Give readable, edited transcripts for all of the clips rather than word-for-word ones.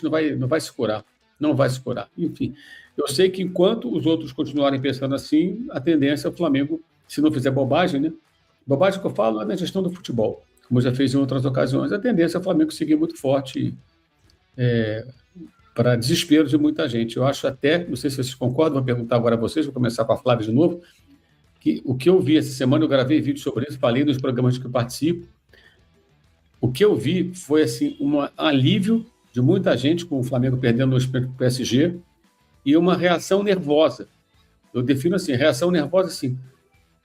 não vai se curar. Não vai se curar. Enfim, eu sei que enquanto os outros continuarem pensando assim, a tendência é o Flamengo, se não fizer bobagem, né? Bobagem que eu falo é na gestão do futebol, como já fez em outras ocasiões, a tendência é o Flamengo seguir muito forte para desespero de muita gente. Eu acho até, não sei se vocês concordam, vou perguntar agora a vocês, vou começar com a Flávia de novo, que o que eu vi essa semana, eu gravei vídeo sobre isso, falei nos programas que eu participo, o que eu vi foi assim, um alívio de muita gente com o Flamengo perdendo no PSG e uma reação nervosa. Eu defino assim, reação nervosa assim,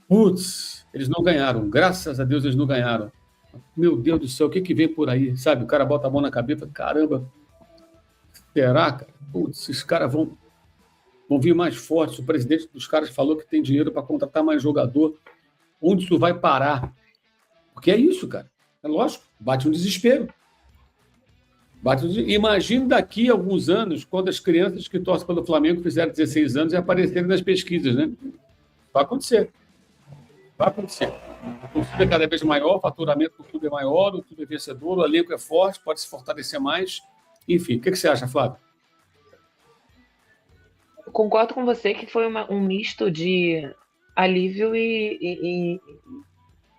putz, eles não ganharam, graças a Deus eles não ganharam. Meu Deus do céu, o que vem por aí? Sabe, o cara bota a mão na cabeça, caramba, será, cara? Putz, esses caras vão vir mais fortes. O presidente dos caras falou que tem dinheiro para contratar mais jogador. Onde isso vai parar? Porque é isso, cara. É lógico, bate um desespero. Imagine daqui a alguns anos, quando as crianças que torcem pelo Flamengo fizeram 16 anos e aparecerem nas pesquisas, né? Vai acontecer. Vai acontecer. O clube é cada vez maior, o faturamento do clube é maior, o clube é vencedor, o elenco é forte, pode se fortalecer mais. Enfim, o que você acha, Flávio? Eu concordo com você que foi um misto de alívio e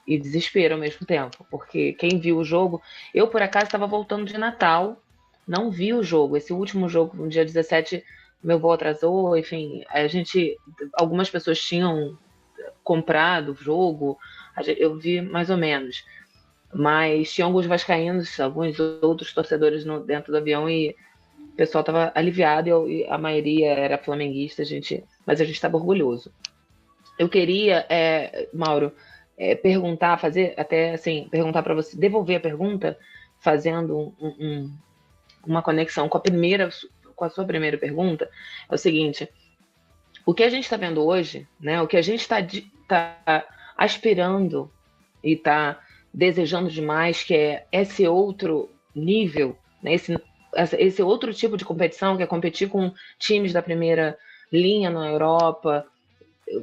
desespero ao mesmo tempo, porque quem viu o jogo, eu por acaso estava voltando de Natal, não vi o jogo, esse último jogo, no dia 17, meu voo atrasou, enfim, algumas pessoas tinham comprado o jogo, eu vi mais ou menos, mas tinha alguns vascaínos, alguns outros torcedores dentro do avião e o pessoal estava aliviado e a maioria era flamenguista, mas a gente estava orgulhoso. Eu queria, Mauro, perguntar para você, devolver a pergunta, fazendo uma conexão com a sua primeira pergunta, é o seguinte: o que a gente está vendo hoje, né, o que a gente está aspirando e está desejando demais, que é esse outro nível, né, esse outro tipo de competição, que é competir com times da primeira linha na Europa,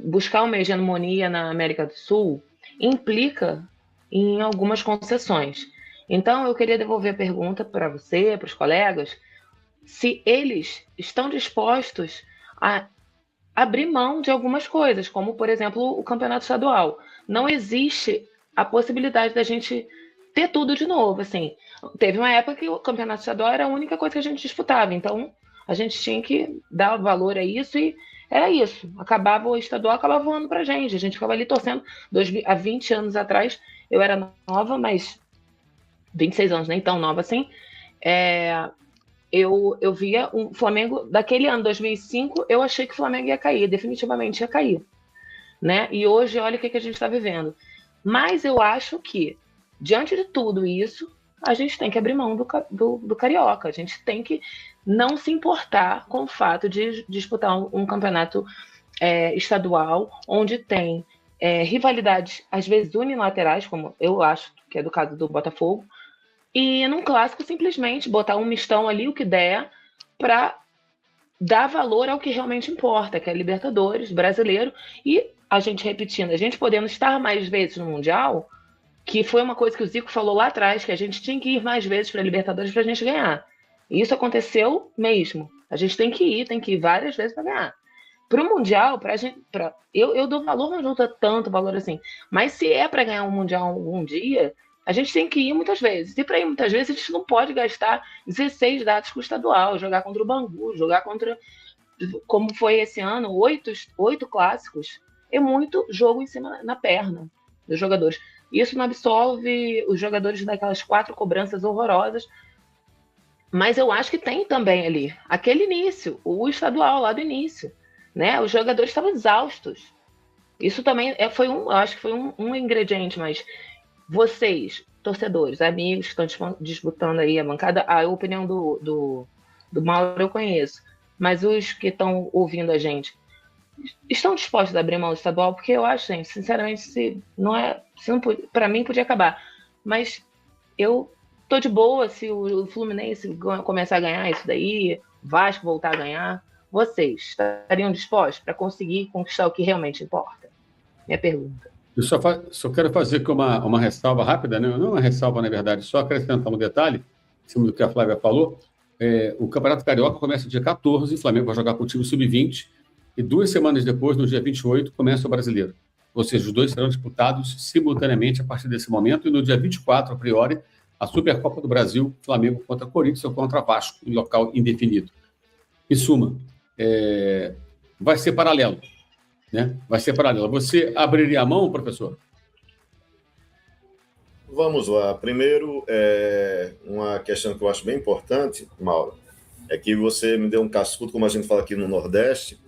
buscar uma hegemonia na América do Sul, implica em algumas concessões. Então, eu queria devolver a pergunta para você, para os colegas, se eles estão dispostos a abrir mão de algumas coisas, como, por exemplo, o campeonato estadual. Não existe a possibilidade da gente ter tudo de novo. Assim, teve uma época que o campeonato estadual era a única coisa que a gente disputava, então a gente tinha que dar valor a isso e era isso. Acabava o estadual, acabava voando pra gente. A gente ficava ali torcendo. Há 20 anos atrás, eu era nova, mas 26 anos, nem tão nova assim. Eu via o Flamengo, daquele ano, 2005, eu achei que o Flamengo ia cair, definitivamente ia cair. Né? E hoje, olha o que a gente está vivendo. Mas eu acho que, diante de tudo isso, a gente tem que abrir mão do Carioca. A gente tem que não se importar com o fato de disputar um campeonato estadual, onde tem rivalidades, às vezes unilaterais, como eu acho que é do caso do Botafogo, e num clássico simplesmente botar um mistão ali, o que der, para dar valor ao que realmente importa, que é Libertadores, brasileiro, e a gente repetindo, a gente podendo estar mais vezes no Mundial, que foi uma coisa que o Zico falou lá atrás, que a gente tinha que ir mais vezes para a Libertadores para a gente ganhar. E isso aconteceu mesmo. A gente tem que ir várias vezes para ganhar. Para o Mundial, eu dou valor, mas não dou tanto valor assim. Mas se é para ganhar um Mundial algum dia, a gente tem que ir muitas vezes. E para ir muitas vezes, a gente não pode gastar 16 datas com o estadual, jogar contra o Bangu, jogar contra, como foi esse ano, 8 clássicos. É muito jogo em cima na perna dos jogadores. Isso não absolve os jogadores daquelas 4 cobranças horrorosas. Mas eu acho que tem também ali aquele início, o estadual lá do início. Né? Os jogadores estavam exaustos. Isso também eu acho que foi um ingrediente, mas vocês, torcedores, amigos que estão disputando aí a bancada, a opinião do Mauro eu conheço, mas os que estão ouvindo a gente estão dispostos a abrir mão do estadual? Porque eu acho, gente, sinceramente, se não para mim podia acabar, mas eu tô de boa se o Fluminense começar a ganhar isso daí, o Vasco voltar a ganhar. Vocês estariam dispostos para conseguir conquistar o que realmente importa? Minha pergunta. Eu só quero fazer aqui uma ressalva rápida, né? Não uma ressalva, na verdade, só acrescentar um detalhe, em cima do que a Flávia falou. o Campeonato Carioca começa dia 14, o Flamengo vai jogar com o time sub-20, e 2 semanas depois, no dia 28, começa o Brasileiro. Ou seja, os dois serão disputados simultaneamente a partir desse momento, e no dia 24, a priori, a Supercopa do Brasil, Flamengo contra Corinthians ou contra Vasco, em local indefinido. Em suma, vai ser paralelo, né? Vai ser paralelo. Você abriria a mão, professor? Vamos lá. Primeiro, uma questão que eu acho bem importante, Mauro, é que você me deu um cascudo, como a gente fala aqui no Nordeste.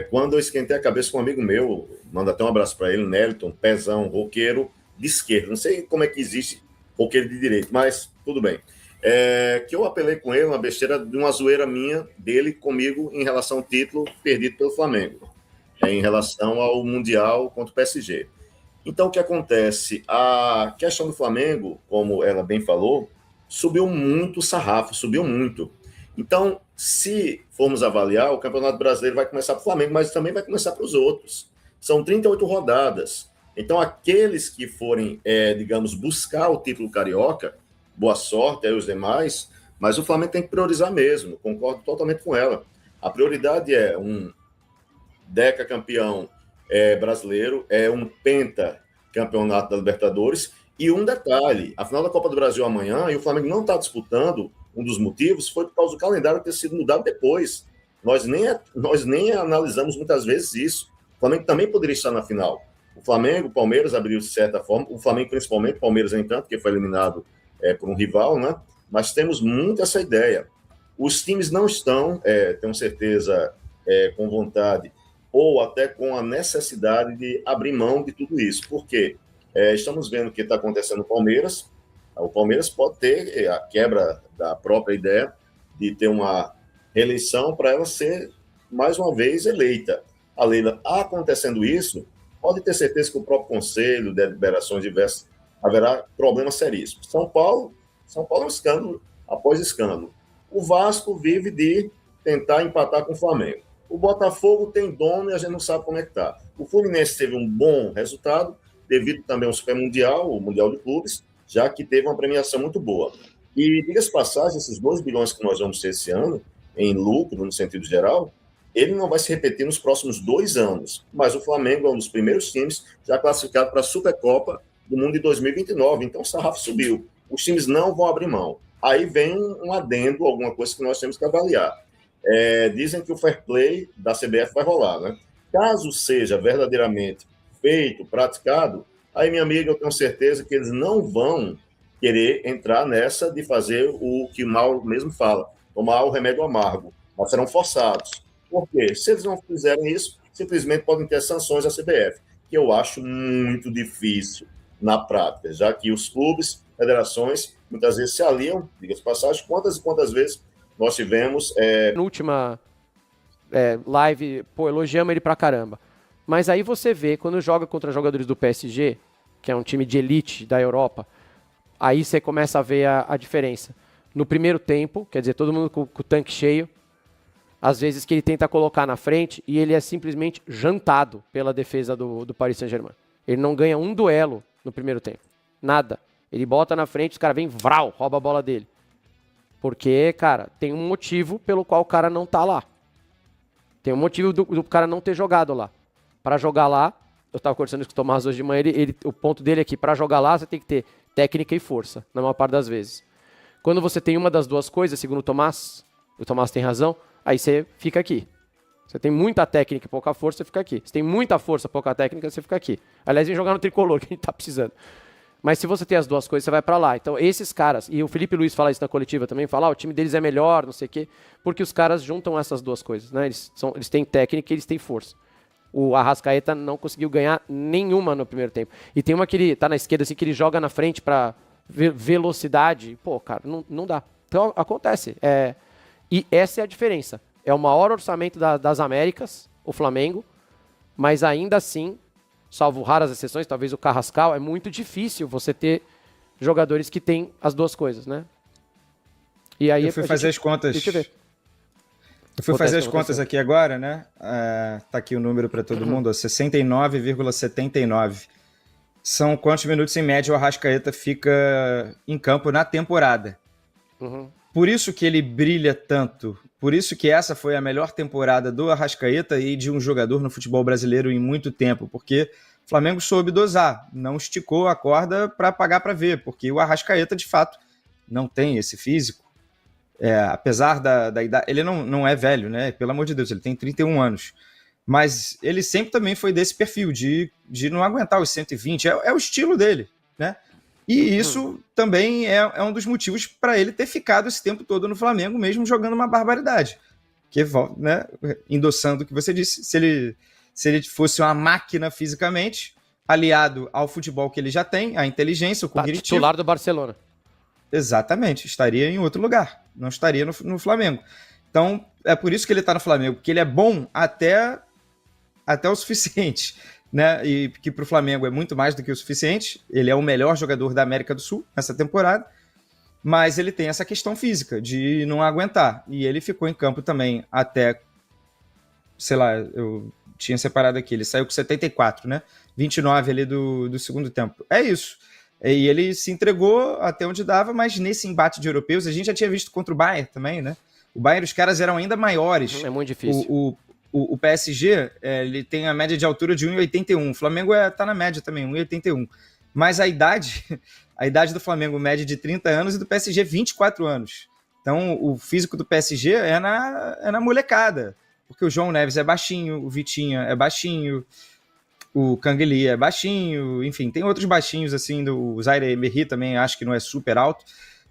Quando eu esquentei a cabeça com um amigo meu, manda até um abraço para ele, Nélton, pezão, roqueiro de esquerda. Não sei como é que existe roqueiro de direito, mas tudo bem. Que eu apelei com ele, uma besteira de uma zoeira minha, dele comigo, em relação ao título perdido pelo Flamengo, em relação ao Mundial contra o PSG. Então, o que acontece? A questão do Flamengo, como ela bem falou, subiu muito o sarrafo, subiu muito. Então, se formos avaliar, o Campeonato Brasileiro vai começar para o Flamengo, mas também vai começar para os outros. São 38 rodadas. Então, aqueles que forem, digamos, buscar o título carioca, boa sorte aí os demais, mas o Flamengo tem que priorizar mesmo, concordo totalmente com ela. A prioridade é um decacampeão brasileiro, um pentacampeonato da Libertadores, e um detalhe, a final da Copa do Brasil amanhã, e o Flamengo não está disputando, um dos motivos foi por causa do calendário ter sido mudado depois. Nós nem analisamos muitas vezes isso. O Flamengo também poderia estar na final. O Flamengo, o Palmeiras abriu de certa forma, o Flamengo principalmente, o Palmeiras nem tanto, porque foi eliminado por um rival, né? Mas temos muito essa ideia. Os times não estão, tenho certeza, com vontade ou até com a necessidade de abrir mão de tudo isso. Por quê? Estamos vendo o que está acontecendo no Palmeiras. O Palmeiras pode ter a quebra da própria ideia de ter uma reeleição para ela ser, mais uma vez, eleita. A Leila, acontecendo isso, pode ter certeza que o próprio Conselho, deliberações diversas, haverá problemas seríssimos. São Paulo é um escândalo após escândalo. O Vasco vive de tentar empatar com o Flamengo. O Botafogo tem dono e a gente não sabe como é que está. O Fluminense teve um bom resultado, devido também ao Super Mundial, o Mundial de Clubes, já que teve uma premiação muito boa. E, diga-se passagem, esses 2 bilhões que nós vamos ter esse ano, em lucro, no sentido geral, ele não vai se repetir nos próximos 2 anos. Mas o Flamengo é um dos primeiros times já classificado para a Supercopa do Mundo de 2029. Então, o sarrafo subiu. Os times não vão abrir mão. Aí vem um adendo, alguma coisa que nós temos que avaliar. Dizem que o fair play da CBF vai rolar, né? Caso seja verdadeiramente feito, praticado, aí, minha amiga, eu tenho certeza que eles não vão querer entrar nessa de fazer o que o Mauro mesmo fala, tomar o remédio amargo, mas serão forçados. Por quê? Se eles não fizerem isso, simplesmente podem ter sanções à CBF, que eu acho muito difícil na prática, já que os clubes, federações, muitas vezes se aliam, diga-se passagem, quantas e quantas vezes nós tivemos... Na última live, elogiamos ele pra caramba. Mas aí você vê, quando joga contra jogadores do PSG, que é um time de elite da Europa, aí você começa a ver a diferença. No primeiro tempo, quer dizer, todo mundo com o tanque cheio, às vezes que ele tenta colocar na frente e ele é simplesmente jantado pela defesa do Paris Saint-Germain. Ele não ganha um duelo no primeiro tempo. Nada. Ele bota na frente, os caras vêm, vral, rouba a bola dele. Porque, cara, tem um motivo pelo qual o cara não tá lá. Tem um motivo do cara não ter jogado lá. Para jogar lá, eu estava conversando com o Tomás hoje de manhã, o ponto dele é que para jogar lá você tem que ter técnica e força, na maior parte das vezes. Quando você tem uma das duas coisas, segundo o Tomás tem razão, aí você fica aqui. Você tem muita técnica e pouca força, você fica aqui. Você tem muita força, pouca técnica, você fica aqui. Aliás, vem jogar no tricolor, que a gente tá precisando. Mas se você tem as duas coisas, você vai para lá. Então, esses caras, e o Felipe Luiz fala isso na coletiva também, fala, o time deles é melhor, não sei o quê, porque os caras juntam essas duas coisas, né? Eles têm técnica e eles têm força. O Arrascaeta não conseguiu ganhar nenhuma no primeiro tempo. E tem uma que ele tá na esquerda, assim, que ele joga na frente para velocidade. Pô, cara, não dá. Então, acontece. E essa é a diferença. É o maior orçamento das Américas, o Flamengo, mas ainda assim, salvo raras exceções, talvez o Carrascal, é muito difícil você ter jogadores que têm as duas coisas, né? E aí eu fui fazer as contas. Deixa eu ver. Eu fui fazer as contas aqui agora, né? Tá aqui o número para todo mundo, 69,79. São quantos minutos em média o Arrascaeta fica em campo na temporada? por isso que ele brilha tanto, por isso que essa foi a melhor temporada do Arrascaeta e de um jogador no futebol brasileiro em muito tempo, porque o Flamengo soube dosar, não esticou a corda para pagar para ver, porque o Arrascaeta, de fato, não tem esse físico. Apesar da idade, ele não é velho, né? Pelo amor de Deus, ele tem 31 anos. Mas ele sempre também foi desse perfil, de não aguentar os 120, é o estilo dele, né? E isso também é um dos motivos para ele ter ficado esse tempo todo no Flamengo, mesmo jogando uma barbaridade. Que, né, endossando o que você disse, se ele fosse uma máquina fisicamente, aliado ao futebol que ele já tem, a inteligência, o cognitivo... Titular do Barcelona. Exatamente, estaria em outro lugar, não estaria no Flamengo. Então, é por isso que ele está no Flamengo, porque ele é bom até o suficiente, né? E que para o Flamengo é muito mais do que o suficiente. Ele é o melhor jogador da América do Sul nessa temporada, mas ele tem essa questão física de não aguentar. E ele ficou em campo também até, sei lá, eu tinha separado aqui, ele saiu com 74, né? 29 ali do segundo tempo. É isso. E ele se entregou até onde dava, mas nesse embate de europeus, a gente já tinha visto contra o Bayern também, né? O Bayern, os caras eram ainda maiores. É muito difícil. O PSG, ele tem a média de altura de 1,81. O Flamengo tá na média também, 1,81. Mas a idade do Flamengo média de 30 anos e do PSG 24 anos. Então, o físico do PSG é na molecada. Porque o João Neves é baixinho, o Vitinha é baixinho, o Cangueli é baixinho, enfim, tem outros baixinhos, assim, o Zaire Emery também acho que não é super alto.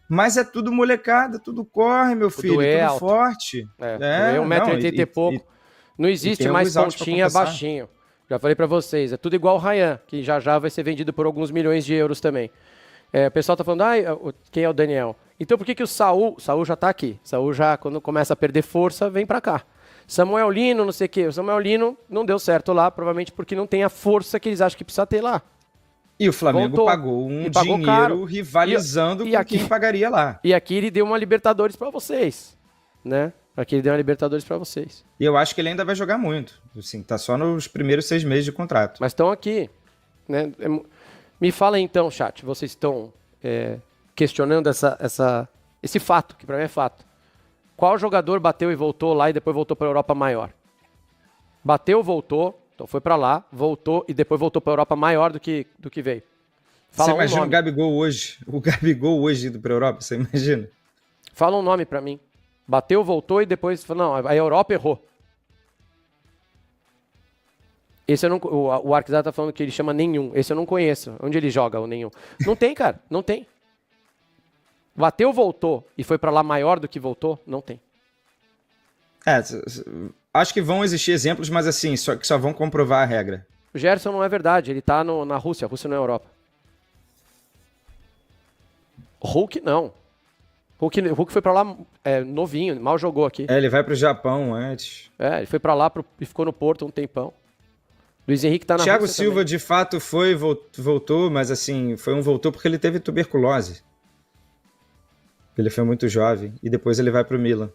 Mas é tudo molecada, tudo corre, meu filho, tudo alto. Forte. É 1,80m e pouco. Não existe mais pontinha baixinho. Já falei pra vocês, é tudo igual o Ryan, que já vai ser vendido por alguns milhões de euros também. O pessoal tá falando, quem é o Daniel? Então por que o Saul já tá aqui? Saul já, quando começa a perder força, vem pra cá. Samuel Lino, não sei o quê. O Samuel Lino não deu certo lá, provavelmente porque não tem a força que eles acham que precisa ter lá. E o Flamengo pagou dinheiro caro, rivalizando com quem pagaria lá. E aqui ele deu uma Libertadores pra vocês, né? Aqui ele deu uma Libertadores pra vocês. E eu acho que ele ainda vai jogar muito. Assim, tá só nos primeiros 6 meses de contrato. Mas estão aqui, né? Me fala aí, então, chat, vocês estão questionando esse fato, que pra mim é fato. Qual jogador bateu e voltou lá e depois voltou pra Europa maior? Bateu, voltou, então foi pra lá, voltou e depois voltou pra Europa maior do que veio. Fala você imagina o Gabigol hoje indo pra Europa, você imagina? Fala um nome pra mim. Bateu, voltou e depois falou, não, a Europa errou. Esse eu não, o Arquizado tá falando que ele chama nenhum. Esse eu não conheço. Onde ele joga o nenhum? Não tem, cara, não tem. Bateu, voltou e foi pra lá maior do que voltou? Não tem. Acho que vão existir exemplos, mas assim, que só vão comprovar a regra. O Gerson não é verdade, ele tá na Rússia, a Rússia não é Europa. Hulk não. Hulk foi pra lá novinho, mal jogou aqui. Ele vai pro Japão antes. Ele foi pra lá e ficou no Porto um tempão. Luiz Henrique tá na Thiago Rússia Silva, também. de fato, voltou, mas assim, voltou porque ele teve tuberculose. Ele foi muito jovem. E depois ele vai pro Milan.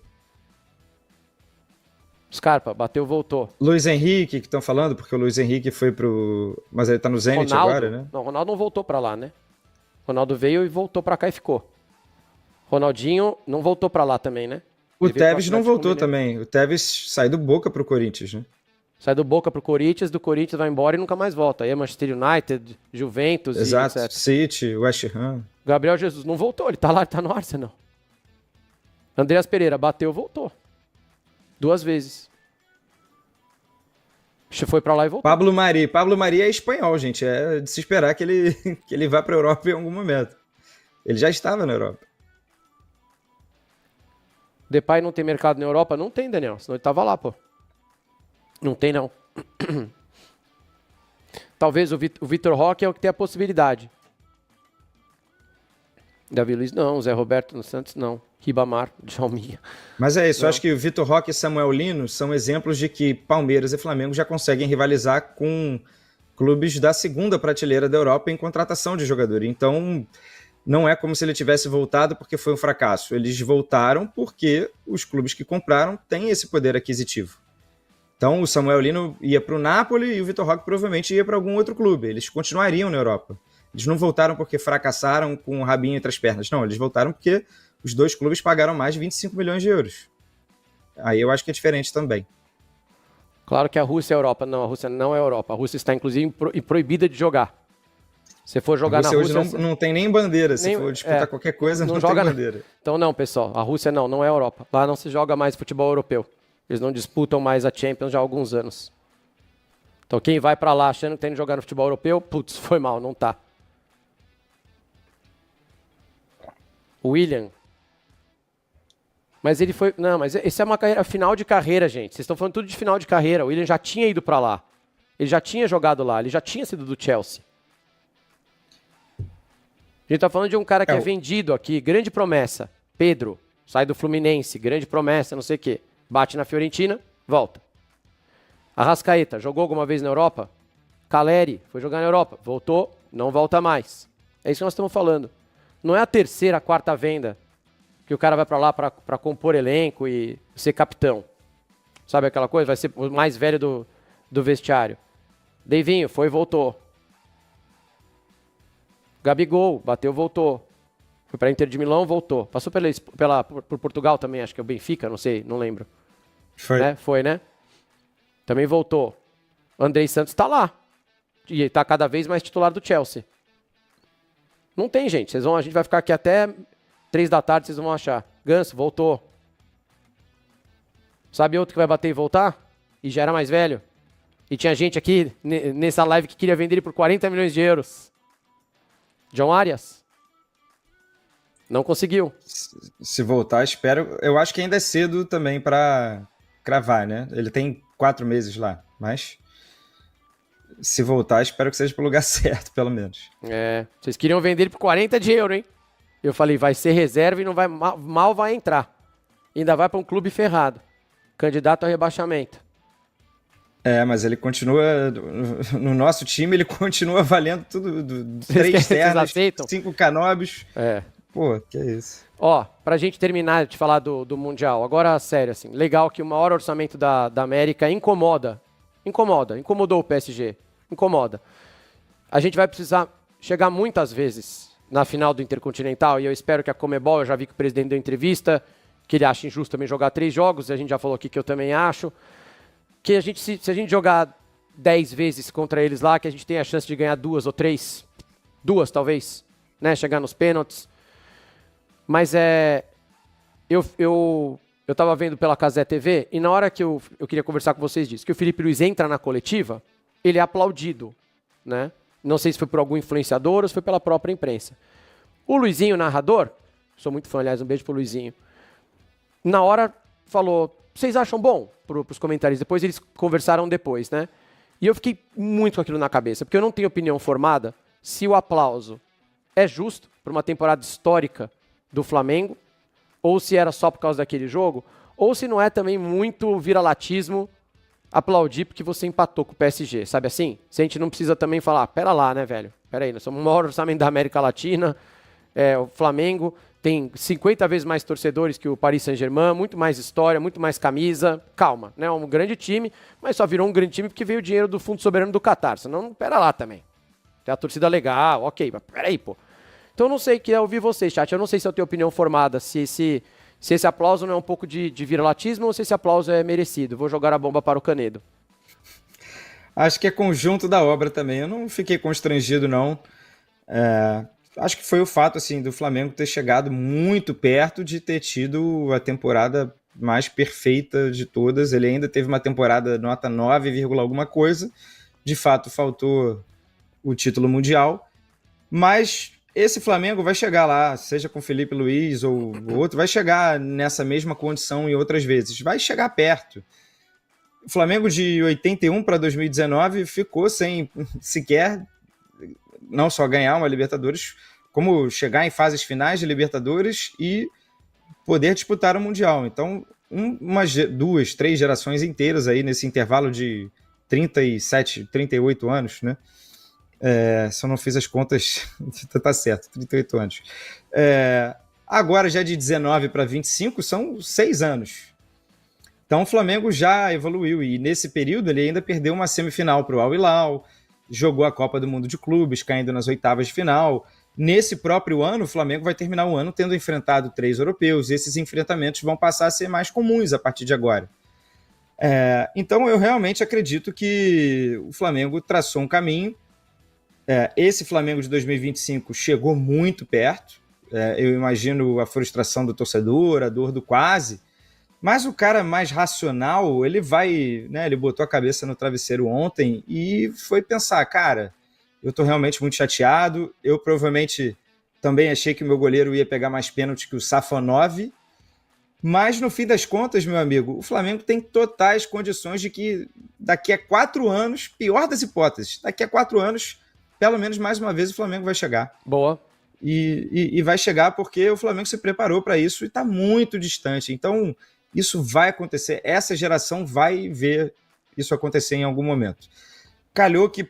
Scarpa, bateu, voltou. Luiz Henrique, que estão falando, porque o Luiz Henrique foi pro... Mas ele tá no Zenit agora, né? Não, Ronaldo não voltou pra lá, né? Ronaldo veio e voltou pra cá e ficou. Ronaldinho não voltou pra lá também, né? O Tevez não voltou também. O Tevez sai do Boca pro Corinthians, né? Sai do Boca pro Corinthians, do Corinthians vai embora e nunca mais volta. Aí é Manchester United, Juventus Exato, e etc. City, West Ham. Gabriel Jesus não voltou, ele tá lá, ele tá no Arsenal. Andreas Pereira bateu, voltou. 2 vezes. Foi pra lá e voltou. Pablo Mari é espanhol, gente. É de se esperar que ele vá pra Europa em algum momento. Ele já estava na Europa. Depay não tem mercado na Europa? Não tem, Daniel. Senão ele tava lá, pô. Não tem, não. Talvez o Vitor Roque é o que tem a possibilidade. Davi Luiz, não. Zé Roberto no Santos, não. Ribamar, Djalminha. Mas é isso. Eu acho que o Vitor Roque e Samuel Lino são exemplos de que Palmeiras e Flamengo já conseguem rivalizar com clubes da segunda prateleira da Europa em contratação de jogador. Então, não é como se ele tivesse voltado porque foi um fracasso. Eles voltaram porque os clubes que compraram têm esse poder aquisitivo. Então, o Samuel Lino ia para o Napoli e o Vitor Roque provavelmente ia para algum outro clube. Eles continuariam na Europa. Eles não voltaram porque fracassaram com o rabinho entre as pernas. Não, eles voltaram porque os dois clubes pagaram mais de 25 milhões de euros. Aí eu acho que é diferente também. Claro que a Rússia é Europa. Não, a Rússia não é Europa. A Rússia está, inclusive, proibida de jogar. Se for jogar na Rússia... hoje não tem nem bandeira. Se for disputar qualquer coisa, não joga tem bandeira. Então não, pessoal. A Rússia não é Europa. Lá não se joga mais futebol europeu. Eles não disputam mais a Champions já há alguns anos. Então quem vai pra lá achando que tem que jogar no futebol europeu, putz, foi mal, não tá. William. Mas ele foi... Não, mas esse é uma carreira, final de carreira, gente. Vocês estão falando tudo de final de carreira. O William já tinha ido pra lá. Ele já tinha jogado lá. Ele já tinha sido do Chelsea. A gente tá falando de um cara que é vendido aqui. Grande promessa. Pedro. Sai do Fluminense. Grande promessa, não sei o quê. Bate na Fiorentina, volta. Arrascaeta. Jogou alguma vez na Europa? Caleri. Foi jogar na Europa. Voltou, não volta mais. É isso que nós estamos falando. Não é a terceira, a quarta venda que o cara vai pra lá pra compor elenco e ser capitão. Sabe aquela coisa? Vai ser o mais velho do vestiário. Deivinho, foi e voltou. Gabigol, bateu, voltou. Foi pra Inter de Milão, voltou. Passou por Portugal também, acho que é o Benfica, não sei, não lembro. Foi. Né? Foi, né? Também voltou. Andrei Santos tá lá. E tá cada vez mais titular do Chelsea. Não tem, gente. A gente vai ficar aqui até 3 da tarde, vocês vão achar. Ganso, voltou. Sabe outro que vai bater e voltar? E já era mais velho? E tinha gente aqui nessa live que queria vender ele por 40 milhões de euros. John Arias. Não conseguiu. Se voltar, espero... Eu acho que ainda é cedo também para cravar, né? Ele tem 4 meses lá, mas... Se voltar, espero que seja pro lugar certo, pelo menos. Vocês queriam vender ele por 40 de euro, hein? Eu falei, vai ser reserva e não vai, mal vai entrar. Ainda vai para um clube ferrado. Candidato a rebaixamento. Mas ele continua... No nosso time, ele continua valendo tudo. 3 ternas, 5 canóbios. Pô, que é isso. Ó, pra gente terminar de falar do Mundial, agora sério, assim, legal que o maior orçamento da América incomodou o PSG, incomoda. A gente vai precisar chegar muitas vezes na final do Intercontinental e eu espero que a Conmebol, eu já vi que o presidente deu entrevista, que ele acha injusto também jogar 3 jogos, a gente já falou aqui que eu também acho, que a gente, se a gente jogar 10 vezes contra eles lá, que a gente tem a chance de ganhar 2 ou 3, 2 talvez, né, chegar nos pênaltis. Mas eu tava vendo pela Cazé TV e na hora que eu queria conversar com vocês disso, que o Felipe Luiz entra na coletiva, ele é aplaudido, né? Não sei se foi por algum influenciador ou se foi pela própria imprensa. O Luizinho, narrador, sou muito fã, aliás, um beijo pro Luizinho, na hora falou, vocês acham bom? Pros comentários, depois eles conversaram depois, né? E eu fiquei muito com aquilo na cabeça, porque eu não tenho opinião formada se o aplauso é justo para uma temporada histórica do Flamengo, ou se era só por causa daquele jogo, ou se não é também muito viralatismo aplaudir porque você empatou com o PSG, sabe assim? Se a gente não precisa também falar, pera lá, né, velho? Pera aí, nós somos o maior orçamento da América Latina, o Flamengo tem 50 vezes mais torcedores que o Paris Saint-Germain, muito mais história, muito mais camisa, calma, né? Um grande time, mas só virou um grande time porque veio o dinheiro do Fundo Soberano do Qatar, senão, pera lá também. Tem a torcida legal, ok, mas pera aí, pô. Então eu não sei, queria ouvir vocês, chat. Eu não sei se eu tenho opinião formada, se esse aplauso não é um pouco de viralatismo ou se esse aplauso é merecido. Vou jogar a bomba para o Canedo. Acho que é conjunto da obra também. Eu não fiquei constrangido, não. Acho que foi o fato assim, do Flamengo ter chegado muito perto de ter tido a temporada mais perfeita de todas. Ele ainda teve uma temporada nota 9, alguma coisa. De fato, faltou o título mundial. Mas... esse Flamengo vai chegar lá, seja com Felipe Luiz ou outro, vai chegar nessa mesma condição em outras vezes. Vai chegar perto. O Flamengo de 81 para 2019 ficou sem sequer não só ganhar uma Libertadores, como chegar em fases finais de Libertadores e poder disputar o Mundial. Então, 2, 3 gerações inteiras aí nesse intervalo de 37, 38 anos, né? Se eu não fiz as contas, tá certo, 38 anos. Agora, já de 19 para 25, são 6 anos. Então, o Flamengo já evoluiu, e nesse período ele ainda perdeu uma semifinal para o Al Hilal, jogou a Copa do Mundo de Clubes, caindo nas oitavas de final. Nesse próprio ano, o Flamengo vai terminar o ano tendo enfrentado 3 europeus. Esses enfrentamentos vão passar a ser mais comuns a partir de agora. Então, eu realmente acredito que o Flamengo traçou um caminho. Esse Flamengo de 2025 chegou muito perto. Eu imagino a frustração do torcedor, a dor do quase. Mas o cara mais racional, ele vai, né? Ele botou a cabeça no travesseiro ontem e foi pensar, cara, eu tô realmente muito chateado. Eu provavelmente também achei que o meu goleiro ia pegar mais pênalti que o Safonov. Mas, no fim das contas, meu amigo, o Flamengo tem totais condições de que daqui a 4 anos, pior das hipóteses, daqui a 4 anos, pelo menos mais uma vez o Flamengo vai chegar. Boa. E vai chegar porque o Flamengo se preparou para isso e está muito distante. Então, isso vai acontecer. Essa geração vai ver isso acontecer em algum momento. Calhou que,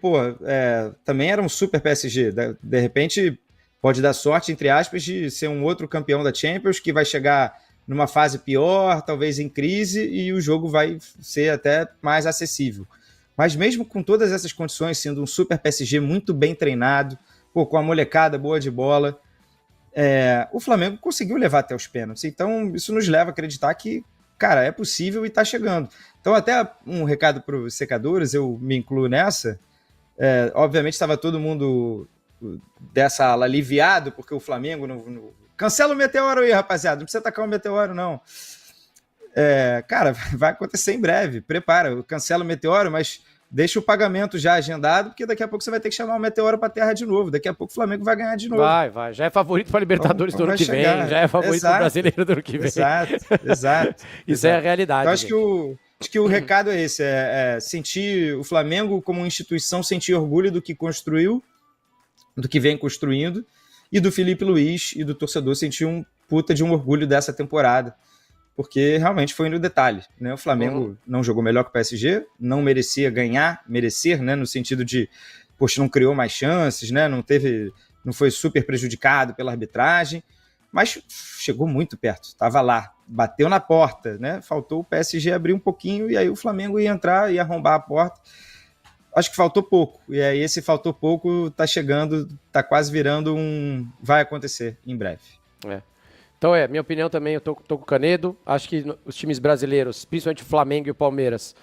também era um super PSG. De repente, pode dar sorte, entre aspas, de ser um outro campeão da Champions que vai chegar numa fase pior, talvez em crise, e o jogo vai ser até mais acessível. Mas mesmo com todas essas condições, sendo um super PSG muito bem treinado, com a molecada boa de bola, o Flamengo conseguiu levar até os pênaltis. Então, isso nos leva a acreditar que, cara, é possível e está chegando. Então, até um recado para os secadores, eu me incluo nessa. Obviamente, estava todo mundo dessa ala aliviado, porque o Flamengo cancela o meteoro aí, rapaziada. Não precisa tacar o meteoro, não. Cara, vai acontecer em breve. Prepara, cancela o meteoro, mas deixa o pagamento já agendado, porque daqui a pouco você vai ter que chamar o meteoro para a terra de novo. Daqui a pouco o Flamengo vai ganhar de novo. Vai. Já é favorito para a Libertadores do ano que vem. Já é favorito para o Brasileiro do ano que vem. Exato. Isso é a realidade. Então, acho que o recado é esse. Sentir o Flamengo como instituição, sentir orgulho do que construiu, do que vem construindo, e do Felipe Luiz e do torcedor sentir um puta de um orgulho dessa temporada, porque realmente foi no detalhe, né? O Flamengo não jogou melhor que o PSG, não merecia merecer, né? No sentido de, não criou mais chances, né? Não foi super prejudicado pela arbitragem, mas chegou muito perto, estava lá, bateu na porta, né? Faltou o PSG abrir um pouquinho e aí o Flamengo ia entrar e arrombar a porta. Acho que faltou pouco, e aí esse faltou pouco tá chegando, tá quase virando vai acontecer em breve. Então minha opinião também, eu tô com o Canedo, acho que os times brasileiros, principalmente o Flamengo e o Palmeiras,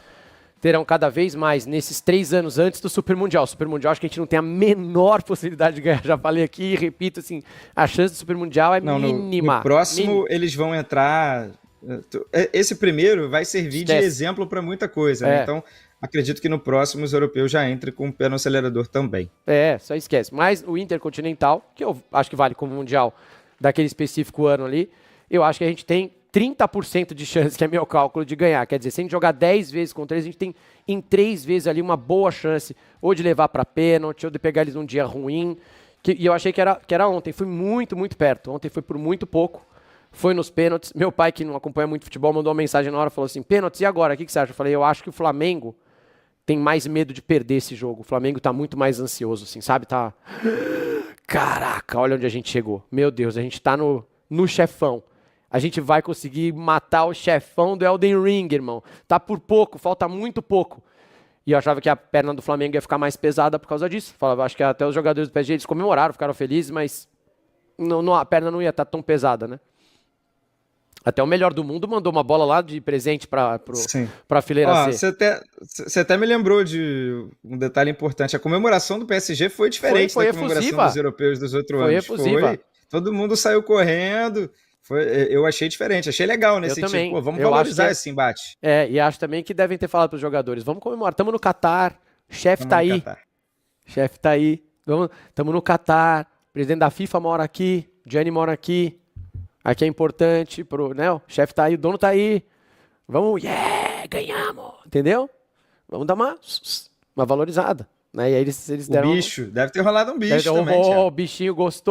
terão cada vez mais nesses 3 anos antes do Super Mundial. O Super Mundial acho que a gente não tem a menor possibilidade de ganhar, já falei aqui e repito, assim, a chance do Super Mundial é mínima. No próximo eles vão entrar, esse primeiro vai servir de exemplo para muita coisa, né? Então acredito que no próximo os europeus já entrem com o pé no acelerador também. Só esquece. Mas o Intercontinental, que eu acho que vale como Mundial daquele específico ano ali, eu acho que a gente tem 30% de chance, que é meu cálculo, de ganhar. Quer dizer, se a gente jogar 10 vezes contra eles, a gente tem em 3 vezes ali uma boa chance, ou de levar para pênalti, ou de pegar eles num dia ruim. E eu achei que era ontem. Fui muito, muito perto. Ontem foi por muito pouco. Foi nos pênaltis. Meu pai, que não acompanha muito futebol, mandou uma mensagem na hora, falou assim, pênaltis, e agora? O que você acha? Eu falei, eu acho que o Flamengo tem mais medo de perder esse jogo. O Flamengo tá muito mais ansioso, assim, sabe? Tá... Caraca, olha onde a gente chegou. Meu Deus, a gente tá no chefão. A gente vai conseguir matar o chefão do Elden Ring, irmão. Tá por pouco, falta muito pouco. E eu achava que a perna do Flamengo ia ficar mais pesada por causa disso. Falava, acho que até os jogadores do PSG, eles comemoraram, ficaram felizes, mas a perna não ia estar tão pesada, né? Até o melhor do mundo mandou uma bola lá de presente para a fileira C. Você até me lembrou de um detalhe importante. A comemoração do PSG foi diferente da comemoração dos europeus dos outros anos. Efusiva. Todo mundo saiu correndo. Eu achei diferente, achei legal nesse sentido. Vamos valorizar esse embate. E acho também que devem ter falado para os jogadores. Vamos comemorar. Estamos no Catar. Chefe tá aí. Chefe tá aí. Estamos no Catar. O presidente da FIFA mora aqui. Gianni mora aqui. Aqui é importante, né? O chefe tá aí, o dono tá aí. Vamos, ganhamos, entendeu? Vamos dar uma valorizada. Né? E aí eles deram... Deve ter rolado um bicho também. O bichinho gostou.